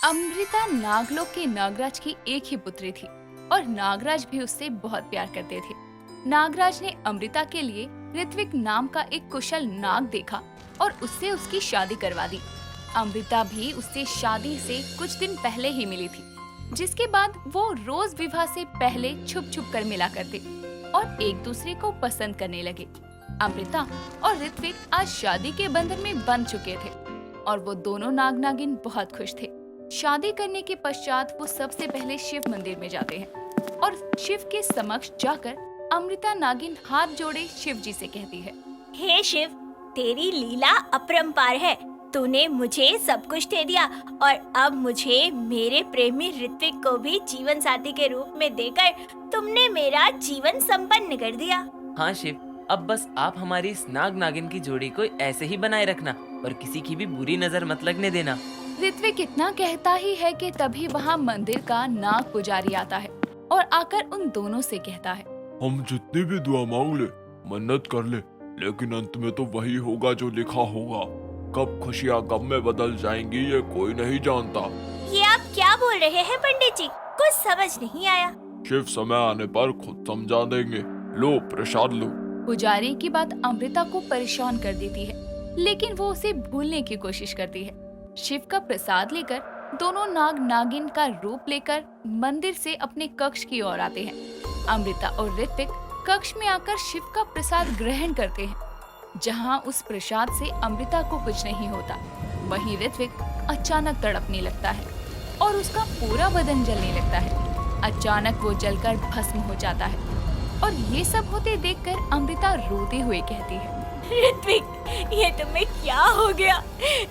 अमृता नागलोक के नागराज की एक ही पुत्री थी और नागराज भी उससे बहुत प्यार करते थे। नागराज ने अमृता के लिए ऋत्विक नाम का एक कुशल नाग देखा और उससे उसकी शादी करवा दी। अमृता भी उससे शादी से कुछ दिन पहले ही मिली थी, जिसके बाद वो रोज विवाह से पहले छुप छुप कर मिला करते और एक दूसरे को पसंद करने लगे। अमृता और ऋत्विक आज शादी के बंधन में बंध चुके थे और वो दोनों नाग नागिन बहुत खुश थे। शादी करने के पश्चात वो सबसे पहले शिव मंदिर में जाते हैं और शिव के समक्ष जाकर अमृता नागिन हाथ जोड़े शिव जी से कहती है, हे शिव, तेरी लीला अपरंपार है। तूने मुझे सब कुछ दे दिया और अब मुझे मेरे प्रेमी ऋत्विक को भी जीवन साथी के रूप में देकर तुमने मेरा जीवन संपन्न कर दिया। हाँ शिव, अब बस आप हमारी इस नाग नागिन की जोड़ी को ऐसे ही बनाए रखना और किसी की भी बुरी नजर मत लगने देना। ऋत्विक इतना कहता ही है कि तभी वहाँ मंदिर का नाग पुजारी आता है और आकर उन दोनों से कहता है, हम जितनी भी दुआ मांग ले, मन्नत कर ले, लेकिन अंत में तो वही होगा जो लिखा होगा। कब खुशियाँ गम में बदल जाएंगी ये कोई नहीं जानता। ये आप क्या बोल रहे हैं पंडित जी? कुछ समझ नहीं आया। शिव समय आने पर खुद समझा देंगे। लो प्रसाद लो। पुजारी की बात अमृता को परेशान कर देती है, लेकिन वो उसे भूलने की कोशिश करती है। शिव का प्रसाद लेकर दोनों नाग नागिन का रूप लेकर मंदिर से अपने कक्ष की ओर आते हैं। अमृता और ऋत्विक कक्ष में आकर शिव का प्रसाद ग्रहण करते हैं। जहां उस प्रसाद से अमृता को कुछ नहीं होता, वहीं ऋत्विक अचानक तड़पने लगता है और उसका पूरा बदन जलने लगता है। अचानक वो जलकर भस्म हो जाता है और ये सब होते देखकर अमृता रोते हुए कहती है, ऋत्विक, ये तुम्हें क्या हो गया?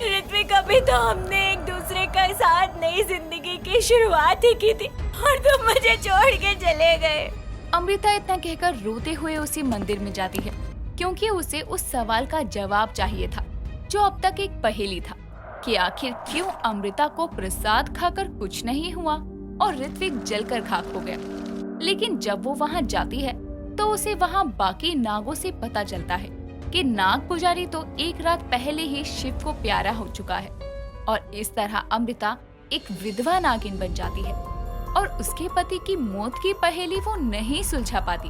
ऋत्विक, अभी तो हमने एक दूसरे के साथ नई जिंदगी की शुरुआत ही की थी और तुम मुझे छोड़ के चले गए। अमृता इतना कहकर रोते हुए उसी मंदिर में जाती है, क्योंकि उसे उस सवाल का जवाब चाहिए था जो अब तक एक पहेली था कि आखिर क्यों अमृता को प्रसाद खाकर कुछ नहीं हुआ और ऋत्विक जलकर खाक हो गया। लेकिन जब वो वहाँ जाती है तो उसे वहाँ बाकी नागों से पता चलता है कि नाग पुजारी तो एक रात पहले ही शिव को प्यारा हो चुका है और इस तरह अमृता एक विधवा नागिन बन जाती है और उसके पति की मौत की पहेली वो नहीं सुलझा पाती।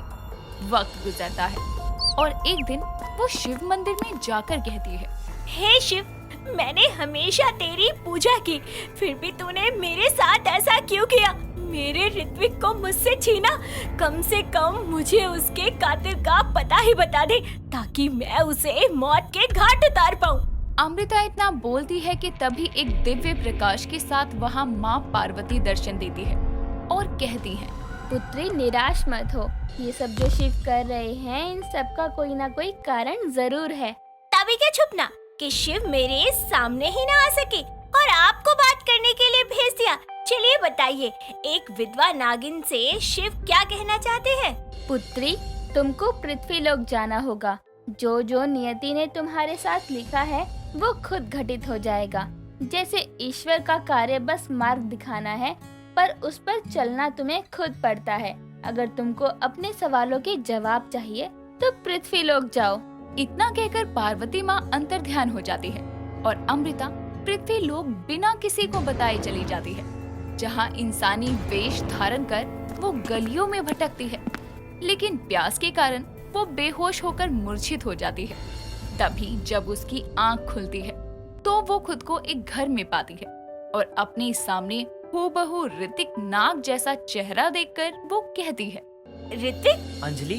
वक्त गुजरता है और एक दिन वो शिव मंदिर में जाकर कहती है, हे शिव, मैंने हमेशा तेरी पूजा की, फिर भी तूने मेरे साथ ऐसा क्यों किया? मेरे ऋत्विक को मुझसे छीना, कम से कम मुझे उसके कातिल का पता ही बता दे ताकि मैं उसे मौत के घाट उतार पाऊं। अमृता इतना बोलती है कि तभी एक दिव्य प्रकाश के साथ वहाँ माँ पार्वती दर्शन देती है और कहती है, पुत्री, निराश मत हो। ये सब जो शिव कर रहे हैं, इन सब का कोई ना कोई कारण जरूर है। तभी क्या छुपना कि शिव मेरे सामने ही ना आ सके और आपको बात करने के लिए भेज दिया। चलिए बताइए, एक विधवा नागिन से शिव क्या कहना चाहते हैं? पुत्री, तुमको पृथ्वी लोक जाना होगा। जो जो नियति ने तुम्हारे साथ लिखा है वो खुद घटित हो जाएगा। जैसे ईश्वर का कार्य बस मार्ग दिखाना है, पर उस पर चलना तुम्हें खुद पड़ता है। अगर तुमको अपने सवालों के जवाब चाहिए तो पृथ्वी लोक जाओ। इतना कहकर पार्वती माँ अंतर्ध्यान हो जाती है और अमृता पृथ्वी लोक बिना किसी को बताए चली जाती है, जहाँ इंसानी वेश धारण कर वो गलियों में भटकती है। लेकिन प्यास के कारण वो बेहोश होकर मूर्छित हो जाती है। तभी जब उसकी आंख खुलती है तो वो खुद को एक घर में पाती है और अपने सामने हूबहू ऋत्विक नाग जैसा चेहरा देखकर वो कहती है, ऋत्विक, अंजलि,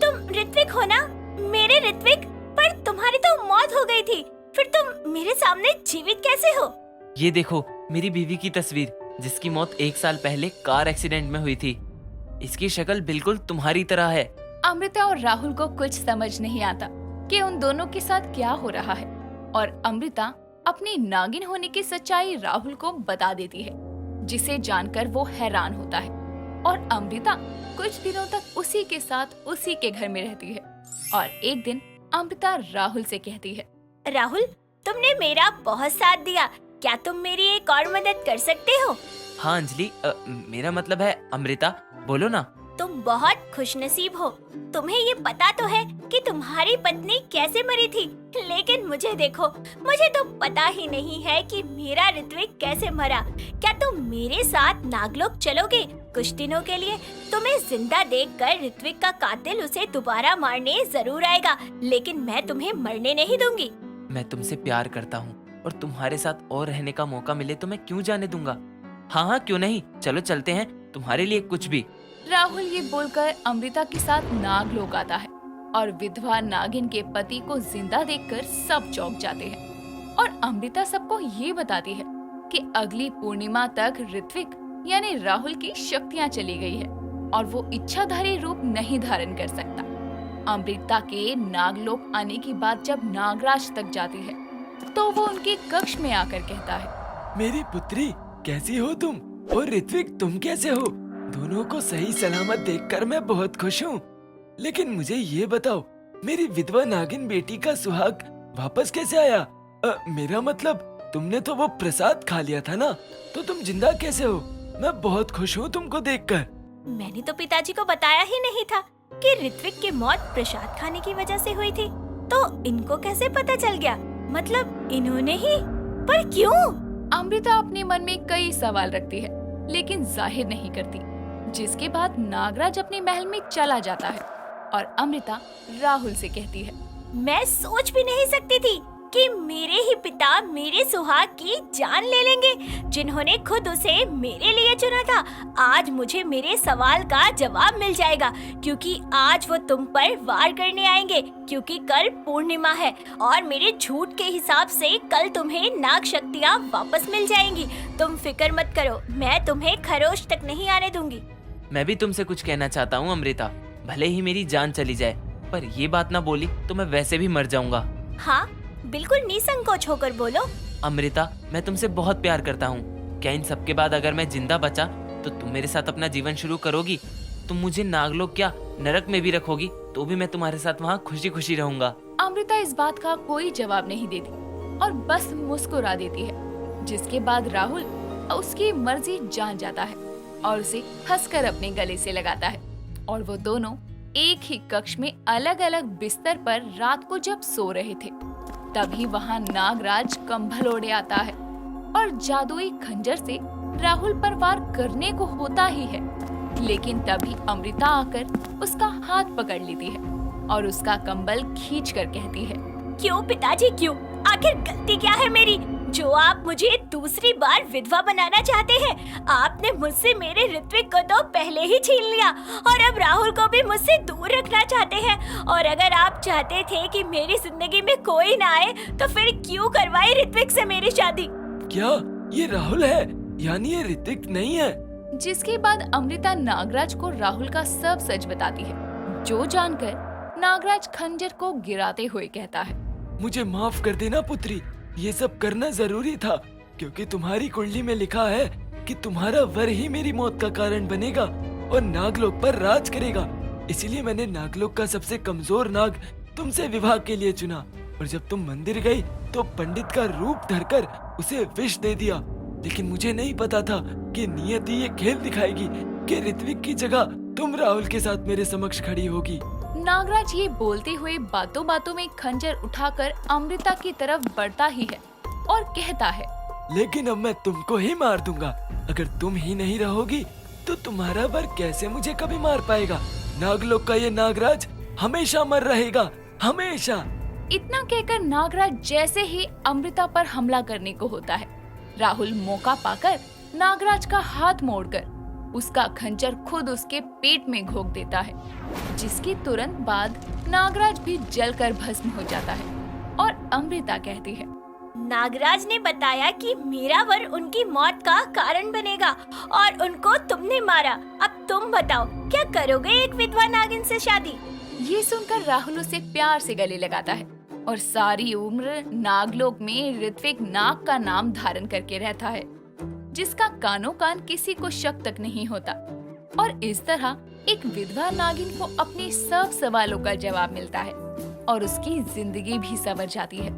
तुम ऋत्विक हो ना? मेरे ऋत्विक, पर तुम्हारी तो मौत हो गई थी, फिर तुम मेरे सामने जीवित कैसे हो? ये देखो मेरी बीवी की तस्वीर, जिसकी मौत 1 साल पहले कार एक्सीडेंट में हुई थी। इसकी शक्ल बिल्कुल तुम्हारी तरह है। अमृता और राहुल को कुछ समझ नहीं आता कि उन दोनों के साथ क्या हो रहा है और अमृता अपनी नागिन होने की सच्चाई राहुल को बता देती है, जिसे जानकर वो हैरान होता है और अमृता कुछ दिनों तक उसी के साथ उसी के घर में रहती है। और एक दिन अमृता राहुल से कहती है, राहुल, तुमने मेरा बहुत साथ दिया, क्या तुम मेरी एक और मदद कर सकते हो? हाँ अंजलि, मेरा मतलब है अमृता, बोलो ना। तुम बहुत खुशनसीब हो। तुम्हें ये पता तो है कि तुम्हारी पत्नी कैसे मरी थी, लेकिन मुझे देखो, मुझे तो पता ही नहीं है कि मेरा ऋत्विक कैसे मरा। क्या तुम मेरे साथ नागलोक चलोगे कुछ दिनों के लिए? तुम्हें जिंदा देखकर ऋत्विक का कातिल उसे दोबारा मारने जरूर आएगा, लेकिन मैं तुम्हें मरने नहीं दूंगी। मैं तुमसे प्यार करता हूँ और तुम्हारे साथ और रहने का मौका मिले तो मैं क्यों जाने दूंगा। हाँ हाँ, क्यों नहीं, चलो चलते हैं, तुम्हारे लिए कुछ भी। राहुल ये बोलकर अमृता के साथ नागलोक आता है और विधवा नागिन के पति को जिंदा देखकर सब चौंक जाते हैं। और अमृता सबको ये बताती है कि अगली पूर्णिमा तक ऋत्विक यानी राहुल की शक्तियाँ चली गई है और वो इच्छाधारी रूप नहीं धारण कर सकता। अमृता के नागलोक आने की बात जब नागराज तक जाती है तो वो उनके कक्ष में आकर कहता है, मेरी पुत्री कैसी हो तुम, और ऋत्विक तुम कैसे हो? दोनों को सही सलामत देखकर मैं बहुत खुश हूँ। लेकिन मुझे ये बताओ, मेरी विधवा नागिन बेटी का सुहाग वापस कैसे आया? मेरा मतलब तुमने तो वो प्रसाद खा लिया था ना, तो तुम जिंदा कैसे हो? मैं बहुत खुश हूँ तुमको देखकर। मैंने तो पिताजी को बताया ही नहीं था कि ऋत्विक की मौत प्रसाद खाने की वजह से हुई थी, तो इनको कैसे पता चल गया? मतलब इन्होंने ही? पर क्यों? अमृता अपने मन में कई सवाल रखती है लेकिन जाहिर नहीं करती, जिसके बाद नागराज अपने महल में चला जाता है और अमृता राहुल से कहती है, मैं सोच भी नहीं सकती थी कि मेरे ही पिता मेरे सुहाग की जान ले लेंगे, जिन्होंने खुद उसे मेरे लिए चुना था। आज मुझे मेरे सवाल का जवाब मिल जाएगा, क्योंकि आज वो तुम पर वार करने आएंगे, क्योंकि कल पूर्णिमा है और मेरे झूठ के हिसाब से कल तुम्हें नाग शक्तियाँ वापस मिल जाएंगी। तुम फिक्र मत करो, मैं तुम्हें खरोश तक नहीं आने दूंगी। मैं भी तुमसे कुछ कहना चाहता हूँ अमृता, भले ही मेरी जान चली जाए, पर ये बात ना बोली तो मैं वैसे भी मर जाऊंगा। हाँ, बिल्कुल निसंकोच होकर बोलो। अमृता, मैं तुमसे बहुत प्यार करता हूँ। क्या इन सब के बाद अगर मैं जिंदा बचा तो तुम मेरे साथ अपना जीवन शुरू करोगी? तुम मुझे नागलोक क्या नरक में भी रखोगी तो भी मैं तुम्हारे साथ वहाँ खुशी खुशी रहूंगा। अमृता इस बात का कोई जवाब नहीं देती और बस मुस्कुरा देती है, जिसके बाद राहुल उसकी मर्जी जान जाता है और उसे हंसकर अपने गले से लगाता है और वो दोनों एक ही कक्ष में अलग अलग बिस्तर पर रात को जब सो रहे थे, तभी वहाँ नागराज कंबल ओढ़े आता है और जादुई खंजर से राहुल पर वार करने को होता ही है, लेकिन तभी अमृता आकर उसका हाथ पकड़ लेती है और उसका कंबल खींच कर कहती है, क्यों पिताजी क्यों? आखिर गलती क्या है मेरी जो आप मुझे दूसरी बार विधवा बनाना चाहते हैं? आपने मुझसे मेरे ऋत्विक को तो पहले ही छीन लिया और अब राहुल को भी मुझसे दूर रखना चाहते हैं। और अगर आप चाहते थे कि मेरी जिंदगी में कोई ना आए तो फिर क्यों करवाई ऋत्विक से मेरी शादी? क्या ये राहुल है? यानी ये ऋत्विक नहीं है? जिसके बाद अमृता नागराज को राहुल का सब सच बताती है, जो जानकर नागराज खंजर को गिराते हुए कहता है, मुझे माफ कर देना पुत्री, ये सब करना जरूरी था, क्योंकि तुम्हारी कुंडली में लिखा है कि तुम्हारा वर ही मेरी मौत का कारण बनेगा और नागलोक पर राज करेगा। इसीलिए मैंने नागलोक का सबसे कमजोर नाग तुमसे विवाह के लिए चुना, और जब तुम मंदिर गई तो पंडित का रूप धरकर उसे विष दे दिया। लेकिन मुझे नहीं पता था कि नियति ये खेल दिखाएगी कि ऋत्विक की जगह तुम राहुल के साथ मेरे समक्ष खड़ी होगी। नागराज ये बोलते हुए बातों बातों में खंजर उठाकर अमृता की तरफ बढ़ता ही है और कहता है, लेकिन अब मैं तुमको ही मार दूंगा। अगर तुम ही नहीं रहोगी तो तुम्हारा वर कैसे मुझे कभी मार पाएगा? नागलोक का ये नागराज हमेशा मर रहेगा, हमेशा। इतना कहकर नागराज जैसे ही अमृता पर हमला करने को होता है, राहुल मौका पाकर नागराज का हाथ मोड़कर उसका खंजर खुद उसके पेट में घोंप देता है, जिसके तुरंत बाद नागराज भी जलकर भस्म हो जाता है। और अमृता कहती है, नागराज ने बताया कि मेरा वर उनकी मौत का कारण बनेगा और उनको तुमने मारा। अब तुम बताओ, क्या करोगे एक विधवा नागिन से शादी? ये सुनकर राहुल उसे प्यार से गले लगाता है और सारी उम्र नागलोक में ऋत्विक नाग का नाम धारण करके रहता है, जिसका कानों कान किसी को शक तक नहीं होता। और इस तरह एक विधवा नागिन को अपने सब सवालों का जवाब मिलता है और उसकी जिंदगी भी संवर जाती है।